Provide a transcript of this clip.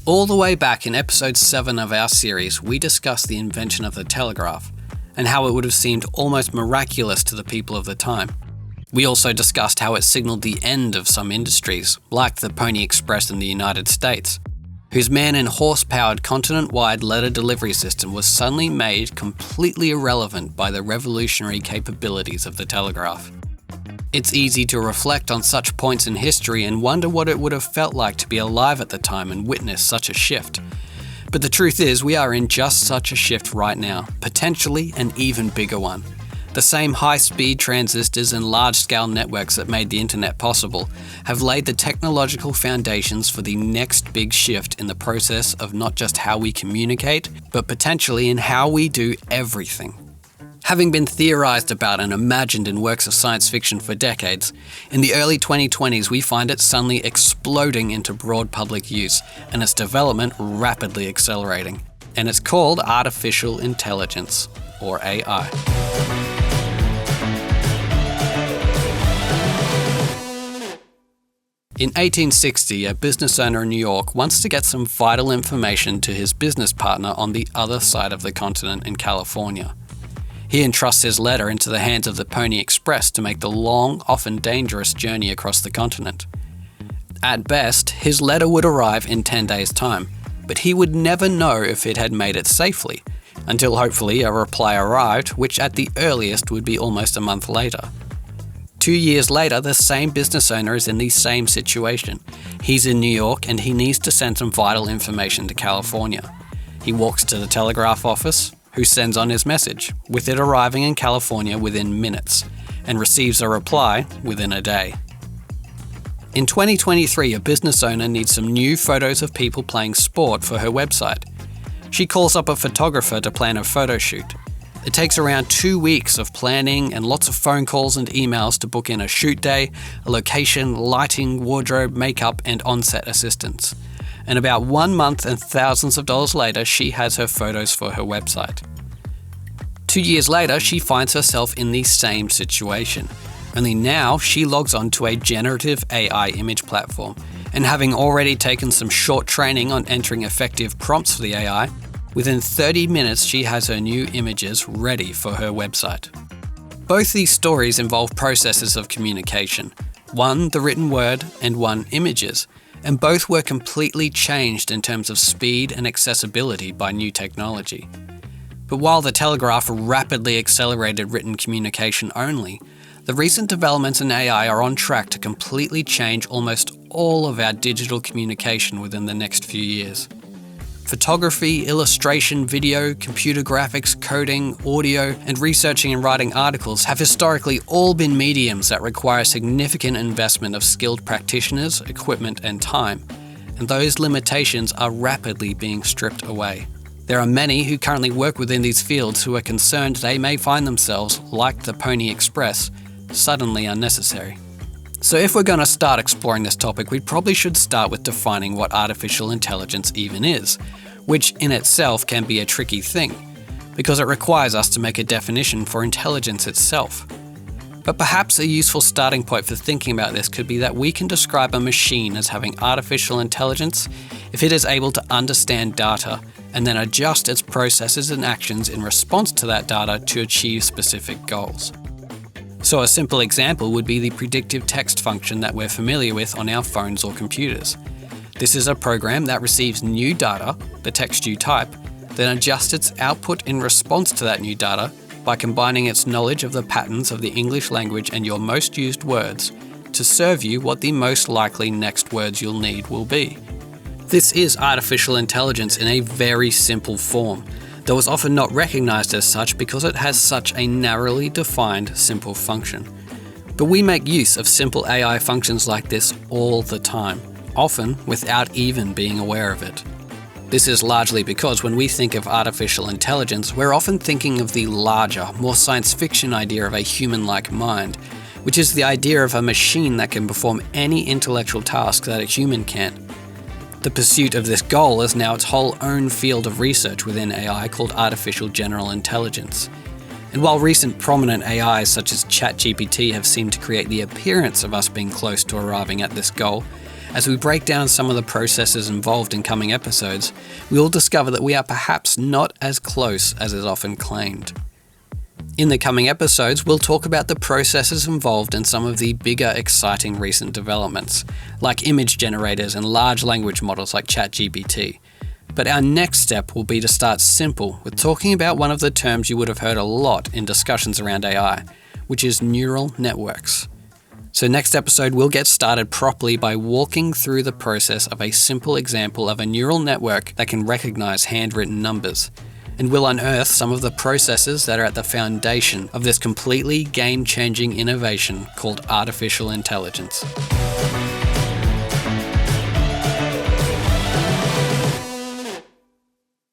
All the way back in episode 7 of our series, we discussed the invention of the telegraph and how it would have seemed almost miraculous to the people of the time. We also discussed how it signaled the end of some industries, like the Pony Express in the United States, whose man and horse-powered continent-wide letter delivery system was suddenly made completely irrelevant by the revolutionary capabilities of the telegraph. It's easy to reflect on such points in history and wonder what it would have felt like to be alive at the time and witness such a shift. But the truth is, we are in just such a shift right now, potentially an even bigger one. The same high-speed transistors and large-scale networks that made the internet possible have laid the technological foundations for the next big shift in the process of not just how we communicate, but potentially in how we do everything. Having been theorized about and imagined in works of science fiction for decades, in the early 2020s we find it suddenly exploding into broad public use, and its development rapidly accelerating. And it's called artificial intelligence, or AI. In 1860, a business owner in New York wants to get some vital information to his business partner on the other side of the continent in California. He entrusts his letter into the hands of the Pony Express to make the long, often dangerous journey across the continent. At best, his letter would arrive in 10 days' time, but he would never know if it had made it safely, until hopefully a reply arrived, which at the earliest would be almost a month later. 2 years later, the same business owner is in the same situation. He's in New York and he needs to send some vital information to California. He walks to the telegraph office, who sends on his message, with it arriving in California within minutes, and receives a reply within a day. In 2023, a business owner needs some new photos of people playing sport for her website. She calls up a photographer to plan a photo shoot. It takes around 2 weeks of planning and lots of phone calls and emails to book in a shoot day, a location, lighting, wardrobe, makeup, and on-set assistance. And about 1 month and thousands of dollars later, she has her photos for her website. 2 years later, she finds herself in the same situation. Only now, she logs on to a generative AI image platform, and having already taken some short training on entering effective prompts for the AI, within 30 minutes she has her new images ready for her website. Both these stories involve processes of communication, one the written word and one images, and both were completely changed in terms of speed and accessibility by new technology. But while the telegraph rapidly accelerated written communication only, the recent developments in AI are on track to completely change almost all of our digital communication within the next few years. Photography, illustration, video, computer graphics, coding, audio, and researching and writing articles have historically all been mediums that require significant investment of skilled practitioners, equipment, and time, and those limitations are rapidly being stripped away. There are many who currently work within these fields who are concerned they may find themselves, like the Pony Express, suddenly unnecessary. So if we're going to start exploring this topic, we probably should start with defining what artificial intelligence even is, which in itself can be a tricky thing, because it requires us to make a definition for intelligence itself. But perhaps a useful starting point for thinking about this could be that we can describe a machine as having artificial intelligence if it is able to understand data and then adjust its processes and actions in response to that data to achieve specific goals. So a simple example would be the predictive text function that we're familiar with on our phones or computers. This is a program that receives new data, the text you type, then adjusts its output in response to that new data by combining its knowledge of the patterns of the English language and your most used words to serve you what the most likely next words you'll need will be. This is artificial intelligence in a very simple form, though it's often not recognized as such because it has such a narrowly defined simple function. But we make use of simple AI functions like this all the time, often without even being aware of it. This is largely because when we think of artificial intelligence, we're often thinking of the larger, more science fiction idea of a human-like mind, which is the idea of a machine that can perform any intellectual task that a human can. The pursuit of this goal is now its whole own field of research within AI called artificial general intelligence. And while recent prominent AIs such as ChatGPT have seemed to create the appearance of us being close to arriving at this goal, As we break down some of the processes involved in coming episodes, we will discover that we are perhaps not as close as is often claimed. In the coming episodes, we'll talk about the processes involved in some of the bigger, exciting recent developments, like image generators and large language models like ChatGPT. But our next step will be to start simple with talking about one of the terms you would have heard a lot in discussions around AI, which is neural networks. So next episode, we'll get started properly by walking through the process of a simple example of a neural network that can recognize handwritten numbers. And we'll unearth some of the processes that are at the foundation of this completely game-changing innovation called artificial intelligence.